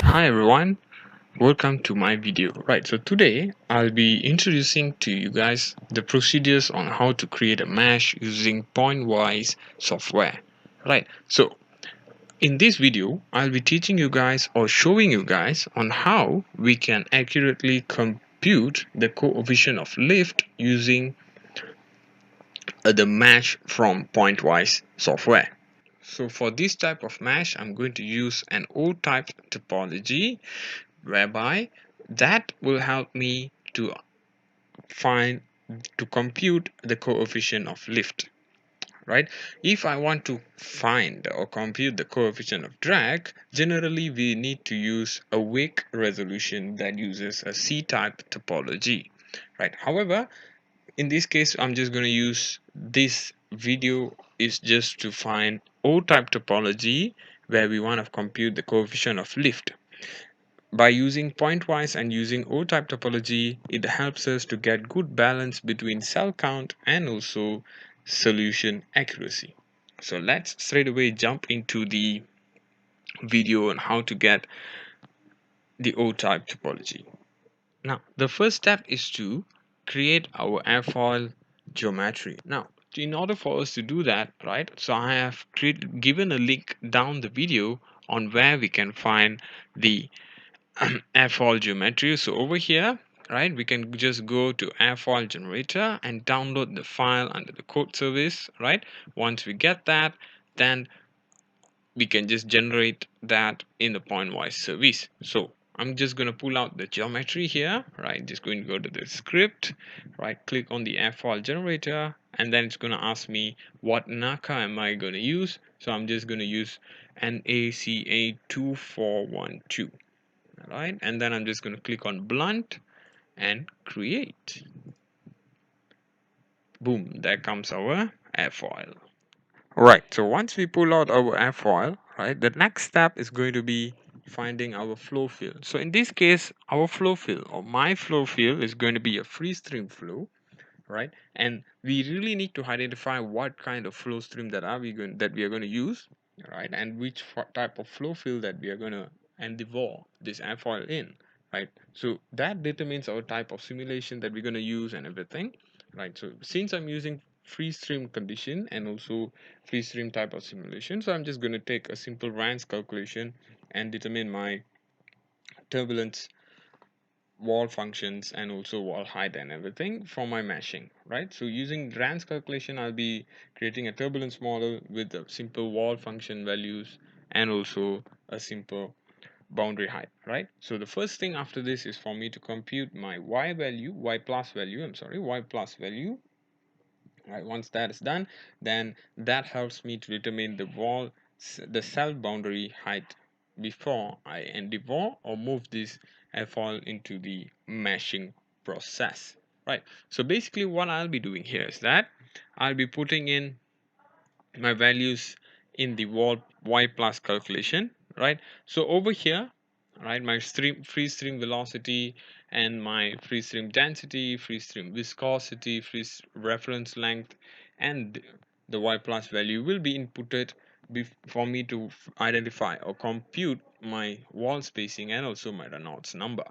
Hi everyone, welcome to my video. Right, so today I'll be introducing to you guys the procedures on how to create a mesh using Pointwise software. Right, so in this video I'll be teaching you guys or showing you guys on how we can accurately compute the coefficient of lift using the mesh from Pointwise software. So for this type of mesh, I'm going to use an O-type topology whereby that will help me to compute the coefficient of lift. Right, if I want to find or compute the coefficient of drag, generally we need to use a weak resolution that uses a C-type topology. Right, however, in this case I'm just going to use this video is just to find O-type topology where we want to compute the coefficient of lift. By using pointwise and using O-type topology, it helps us to get good balance between cell count and also solution accuracy. So let's straight away jump into the video on how to get the O-type topology. Now, the first step is to create our airfoil geometry. Now, in order for us to do that, right, so I have given a link down the video on where we can find the airfoil geometry. So over here, right, we can just go to airfoil generator and download the file under the code service. Right, once we get that, then we can just generate that in the pointwise service. So I'm just going to pull out the geometry here, right, just going to go to the script, right, click on the airfoil generator, and then it's going to ask me what NACA am I going to use. So I'm just going to use NACA 2412. Right, and then I'm just going to click on blunt and create. Boom, there comes our airfoil. Right, so once we pull out our airfoil, right, the next step is going to be finding our flow field. So in this case, our flow field or my flow field is going to be a free stream flow, right? And we really need to identify what kind of flow stream that we are going to use, right? And which type of flow field that we are going to endeavor this airfoil in, right? So that determines our type of simulation that we're going to use and everything, right? So since I'm using free stream condition and also free stream type of simulation, so I'm just going to take a simple RANS calculation and determine my turbulence wall functions and also wall height and everything for my meshing, right? So using RANS calculation, I'll be creating a turbulence model with a simple wall function values and also a simple boundary height, right? So the first thing after this is for me to compute my y plus value. Right, once that is done, then that helps me to determine the cell boundary height before I endeavor or move this airfoil into the meshing process. Right, so basically what I'll be doing here is that I'll be putting in my values in the wall y plus calculation, right? So over here, right, my free stream velocity and my free stream density, free stream viscosity, reference length, and the y plus value will be inputted for me to identify or compute my wall spacing and also my Reynolds number.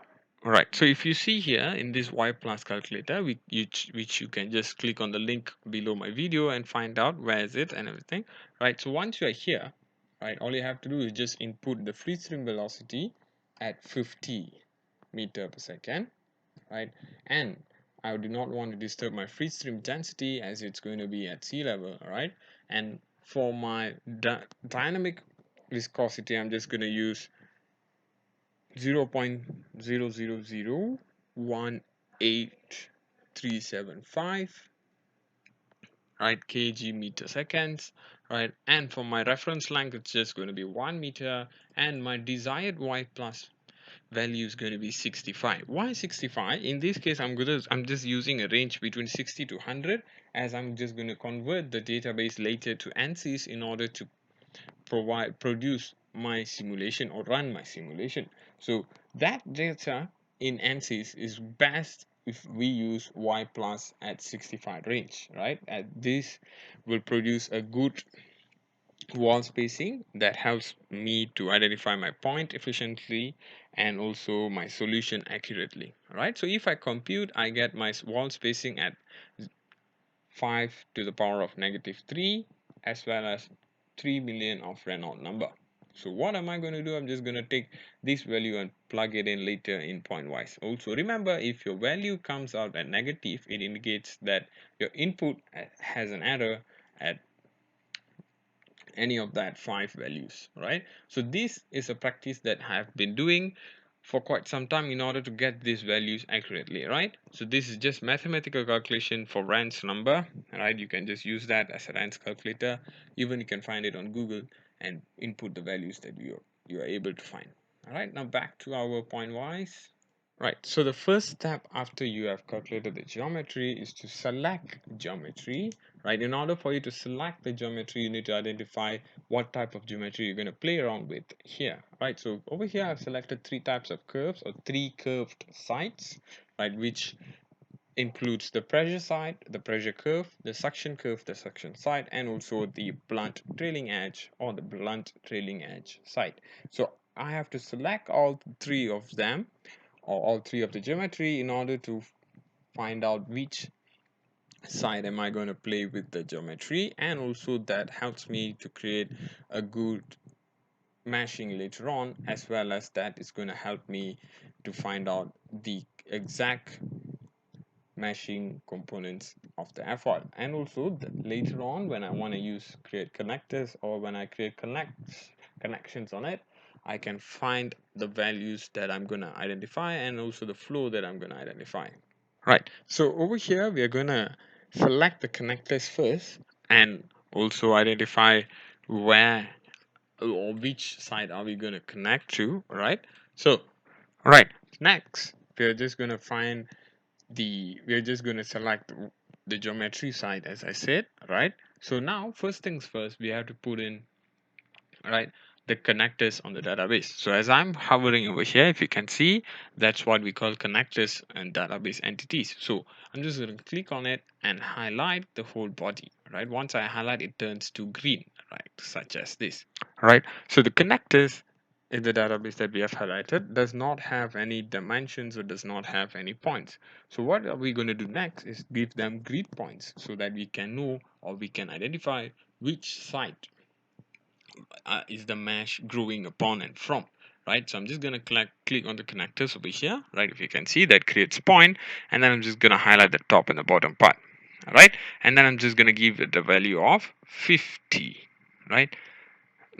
Right, so if you see here in this y plus calculator, which you can just click on the link below my video and find out where is it and everything. Right, so once you are here, right, all you have to do is just input the free stream velocity at 50 meter per second, right, and I do not want to disturb my free stream density as it's going to be at sea level, right, and for my dynamic viscosity, I'm just going to use 0.00018375, right, kg meter seconds, right, and for my reference length it's just going to be 1 meter, and my desired y plus value is going to be 65. Why 65? In this case I'm just using a range between 60 to 100, as I'm just going to convert the database later to ANSYS in order to produce my simulation or run my simulation. So that data in ANSYS is best if we use y plus at 65 range, right? This will produce a good wall spacing that helps me to identify my point efficiently and also my solution accurately. Right, so if I compute, I get my wall spacing at 5 to the power of negative 3 as well as 3 million of Reynolds number. So what am I going to do? I'm just going to take this value and plug it in later in Pointwise. Also remember, if your value comes out at negative, it indicates that your input has an error at any of that 5 values, right? So this is a practice that I have been doing for quite some time in order to get these values accurately, right? So this is just mathematical calculation for Rand's number, right? You can just use that as a Rand's calculator. Even you can find it on Google and input the values that you are able to find. All right, now back to our Pointwise. Right, so the first step after you have calculated the geometry is to select geometry, right? In order for you to select the geometry, you need to identify what type of geometry you're going to play around with here, right? So over here, I've selected 3 types of curves or 3 curved sides, right? Which includes the pressure side, the pressure curve, the suction side, and also the blunt trailing edge or the blunt trailing edge side. So I have to select all 3 of them or all 3 of the geometry in order to find out which side am I going to play with the geometry, and also that helps me to create a good meshing later on, as well as that is going to help me to find out the exact meshing components of the airfoil. And also later on, when I want to create connectors, or when I create connections on it, I can find the values that I'm going to identify and also the flow that I'm going to identify. Right, so over here we are going to select the connectors first and also identify where or which side are we going to connect to, right? So right, next we're just going to find we're just going to select the geometry side, as I said, right? So now first things first, we have to put in, right, the connectors on the database. So as I'm hovering over here, if you can see, that's what we call connectors and database entities. So I'm just going to click on it and highlight the whole body, right? Once I highlight, it turns to green, right, such as this, right? So the connectors in the database that we have highlighted does not have any dimensions or does not have any points. So what are we going to do next is give them grid points so that we can know or we can identify which side is the mesh growing upon and from, right? So I'm just going to click on the connectors over here, right? If you can see, that creates a point, and then I'm just going to highlight the top and the bottom part, all right? And then I'm just going to give it the value of 50, right?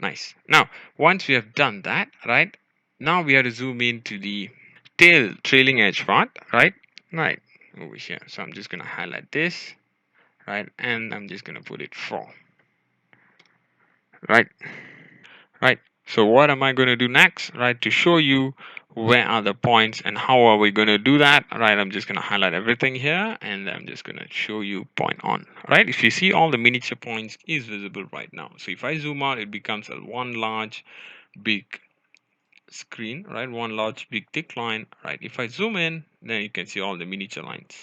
Nice. Now once we have done that, right, now we have to zoom into the trailing edge part, right? Right over here. So I'm just going to highlight this, right, and I'm just going to put it 4, right? Right, so what am I going to do next, right, to show you where are the points and how are we going to do that, right? I'm just going to highlight everything here and I'm just going to show you point on, right? If you see, all the miniature points is visible right now. So if I zoom out, it becomes a one large big screen, right? One large big thick line, right? If I zoom in, then you can see all the miniature lines,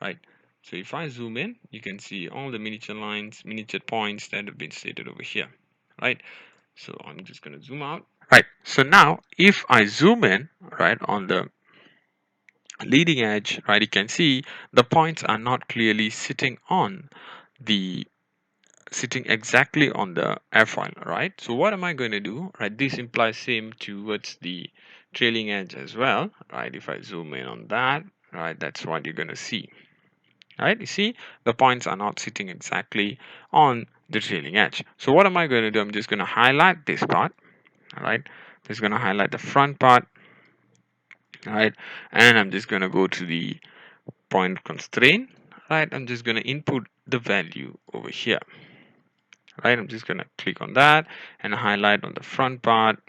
right? So if I zoom in, you can see all the miniature lines, miniature points that have been stated over here, right? So I'm just going to zoom out. Right. So now if I zoom in, right, on the leading edge, right, you can see the points are not clearly the sitting exactly on the airfoil, right? So what am I going to do, right? This implies same towards the trailing edge as well, right? If I zoom in on that, right, that's what you're going to see, right? You see the points are not sitting exactly on the trailing edge. So what am I going to do? I'm just going to highlight this part, all right? Just going to highlight the front part, right, and I'm just going to go to the point constraint, right? I'm just going to input the value over here, right? I'm just going to click on that and highlight on the front part,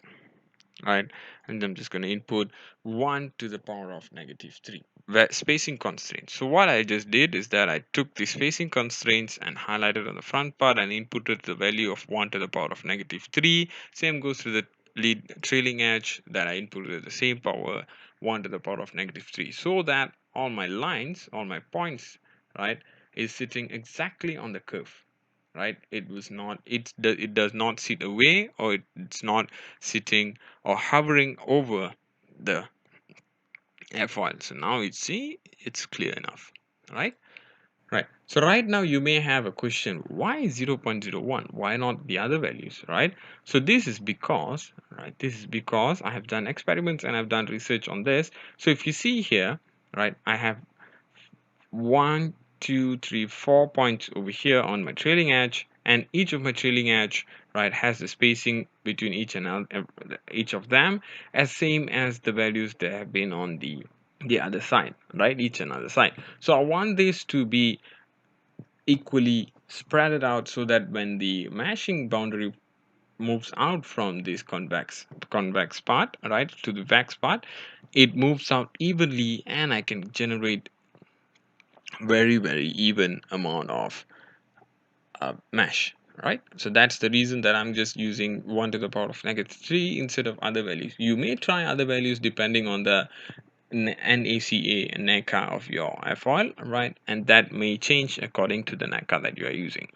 right? And I'm just going to input 1 to the power of negative 3 spacing constraints. So what I just did is that I took the spacing constraints and highlighted on the front part and inputted the value of 1 to the power of negative 3. Same goes to the lead trailing edge that I inputted the same power, 1 to the power of negative 3, so that all my lines, all my points, right, is sitting exactly on the curve, right? It was not, it does not sit away, or it's not sitting or hovering over the airfoil. So now you see it's clear enough, right? Right. So right now you may have a question, why 0.01? Why not the other values, right? So this is because, right, this is because I have done experiments and I've done research on this. So if you see here, right, I have 1, 2, 3, 4 points over here on my trailing edge, and each of my trailing edge, right, has the spacing between each of them as same as the values that have been on the other side, right, each another side. So I want this to be equally spread it out so that when the meshing boundary moves out from this convex part, right, to the wax part, it moves out evenly, and I can generate very even amount of mesh, right? So that's the reason that I'm just using 1 to the power of -3 instead of other values. You may try other values depending on the NACA of your airfoil, right? And that may change according to the NACA that you are using,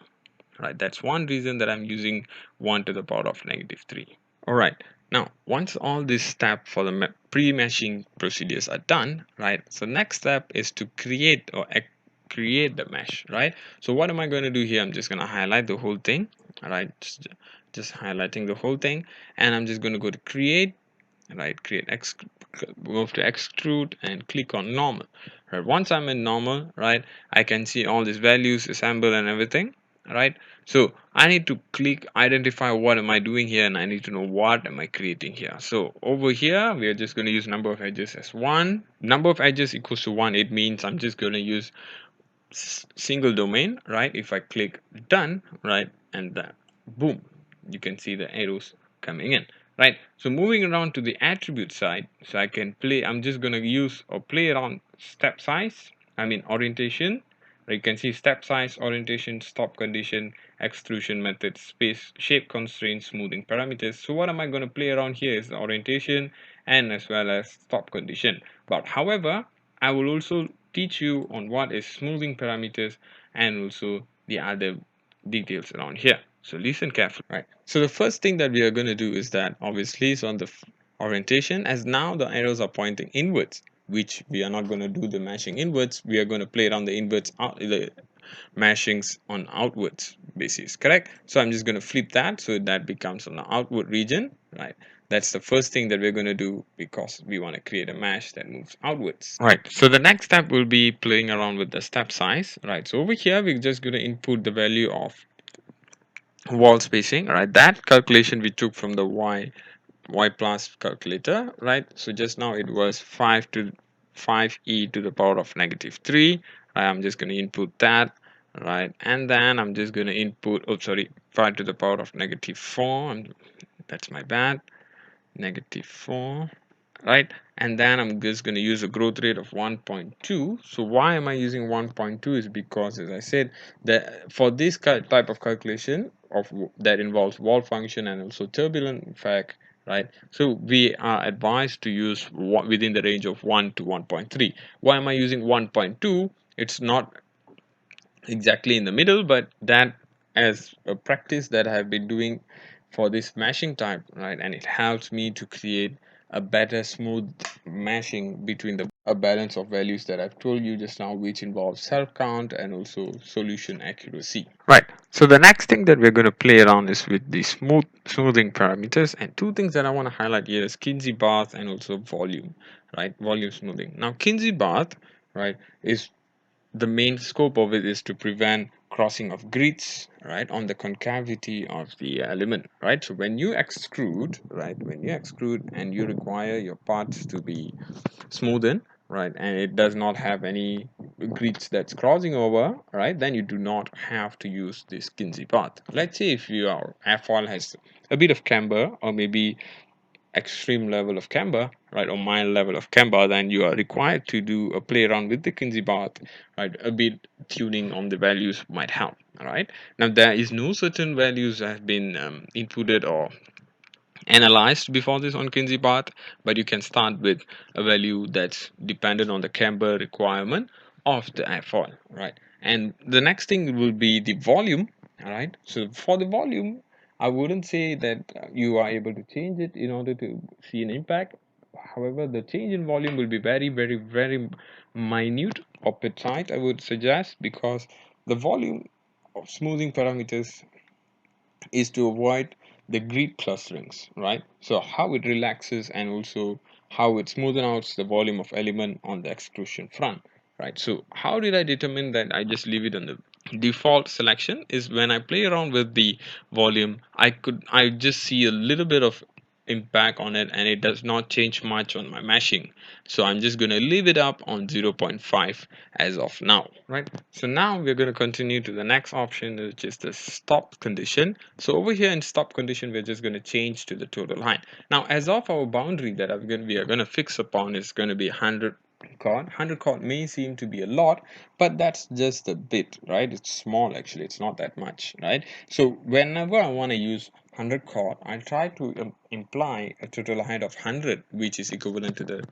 right? That's one reason that I'm using 1 to the power of -3. All right. Now, once all these steps for the pre-meshing procedures are done, right? So next step is to create the mesh, right? So what am I going to do here? I'm just going to highlight the whole thing, all right? Just highlighting the whole thing, and I'm just going to go to create, right? Move to extrude and click on normal. Right. Once I'm in normal, right, I can see all these values, assemble and everything, right? So I need to click identify what am I doing here, and I need to know what am I creating here. So over here we are just going to use number of edges as 1. Number of edges equals to 1. It means I'm just going to use single domain, right? If I click done, right, and that, boom, you can see the arrows coming in, right? So moving around to the attribute side, so I can play, I'm just going to use or play around step size, orientation. You can see step size, orientation, stop condition, extrusion method, space, shape constraints, smoothing parameters. So what am I going to play around here is the orientation and as well as stop condition. But however, I will also teach you on what is smoothing parameters and also the other details around here. So listen carefully. Right. So the first thing that we are going to do is that obviously is on the orientation, as now the arrows are pointing inwards, which we are not going to do the mashing inwards. We are going to play around the inwards the mashings on outwards basis, correct? So I'm just going to flip that so that becomes on the outward region, right? That's the first thing that we're going to do because we want to create a mesh that moves outwards. Right. So the next step will be playing around with the step size, right? So over here we're just going to input the value of wall spacing, right? That calculation we took from the y plus calculator, right? So just now it was 5e to the power of -3. I'm just going to input that, right? And then I'm just going to input, oh sorry, 5 to the power of -4. That's my bad, -4, right? And then I'm just going to use a growth rate of 1.2. So why am I using 1.2 is because, as I said, that for this type of calculation that involves wall function and also turbulent effect, right? So we are advised to use within the range of 1 to 1.3. Why am I using 1.2? It's not exactly in the middle, but that as a practice that I have been doing for this mashing type, right? And it helps me to create a better smooth mashing between the a balance of values that I've told you just now, which involves self count and also solution accuracy. Right. So the next thing that we're going to play around is with the smoothing parameters, and two things that I want to highlight here is Kinsey bath and also volume, right? Volume smoothing. Now Kinsey bath, right, is the main scope of it is to prevent crossing of grits, right, on the concavity of the element, right? So when you extrude, right, and you require your parts to be smoothened, right, and it does not have any grits that's crossing over, right, then you do not have to use this Kinsey path. Let's say if your airfoil has a bit of camber or maybe extreme level of camber, right, or mild level of camber, then you are required to do a play around with the Kinsey bath, right? A bit tuning on the values might help. All right. Now there is no certain values that have been inputted or analyzed before this on Kinsey bath, but you can start with a value that's dependent on the camber requirement of the airfoil, right? And the next thing will be the volume. All right. So for the volume, I wouldn't say that you are able to change it in order to see an impact. However, the change in volume will be very, very, very minute or precise, I would suggest, because the volume of smoothing parameters is to avoid the grid clusterings, right? So how it relaxes and also how it smoothens out the volume of element on the extrusion front, right? So how did I determine that? I just leave it on the default selection. Is when I play around with the volume, I just see a little bit of impact on it, and it does not change much on my meshing. So I'm just going to leave it up on 0.5 as of now, right? So now we're going to continue to the next option, which is the stop condition. So over here in stop condition, we're just going to change to the total height. Now, as of our boundary that we are going to fix upon is going to be 100 chord. 100 chord may seem to be a lot, but that's just a bit, right? It's small actually, it's not that much, right? So whenever I want to use 100 chord, I try to imply a total height of 100, which is equivalent to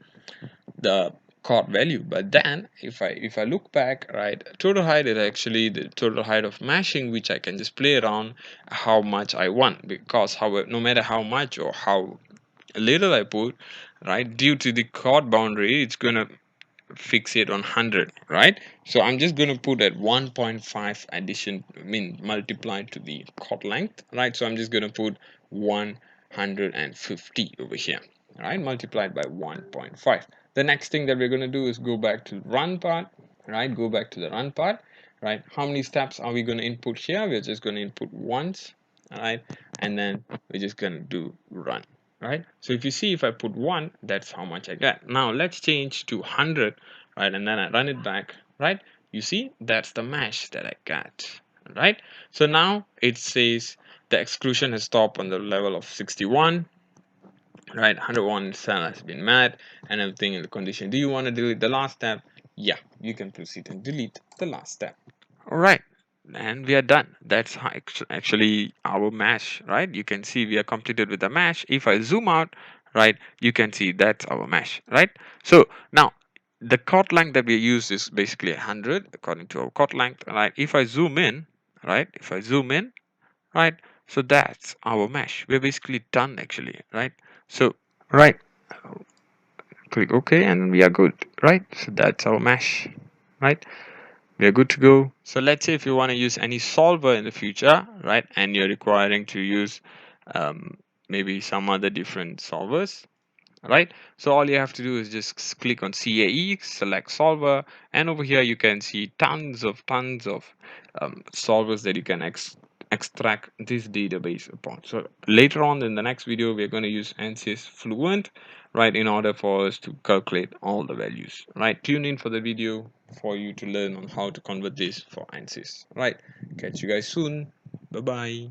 the chord value. But then if I look back, right, total height is actually the total height of meshing, which I can just play around how much I want, because however, no matter how much or how little I put, right, due to the chord boundary, it's gonna fix it on 100, right? So I'm just going to put at 1.5 addition, I mean multiplied to the chord length, right? So I'm just going to put 150 over here, right, multiplied by 1.5. The next thing that we're going to do is go back to the run part, right? Go back to the run part, right? How many steps are we going to input here? We're just going to input once, all right, and then we're just going to do run, right? So if you see, if I put 1, that's how much I get. Now let's change to 100, right, and then I run it back, right? You see, that's the mesh that I got, right? So now it says the exclusion has stopped on the level of 61, right? 101 cell has been met and everything in the condition. Do you want to delete the last step? Yeah, you can proceed and delete the last step. All right, and we are done. That's actually our mesh, right? You can see we are completed with the mesh. If I zoom out, right, you can see that's our mesh, right? So now the chord length that we use is basically 100 according to our chord length, right? If I zoom in, right, if I zoom in, right, so that's our mesh. We're basically done actually, right? So right, click OK and we are good, right? So that's our mesh, right? We are good to go. So let's say if you want to use any solver in the future, right, and you're requiring to use um, maybe some other different solvers, right? So all you have to do is just click on CAE, select solver, and over here you can see tons of solvers that you can extract this database upon. So later on in the next video, we're going to use ANSYS Fluent, right, in order for us to calculate all the values, right? Tune in for the video for you to learn on how to convert this for ANSYS, right? Catch you guys soon. Bye bye.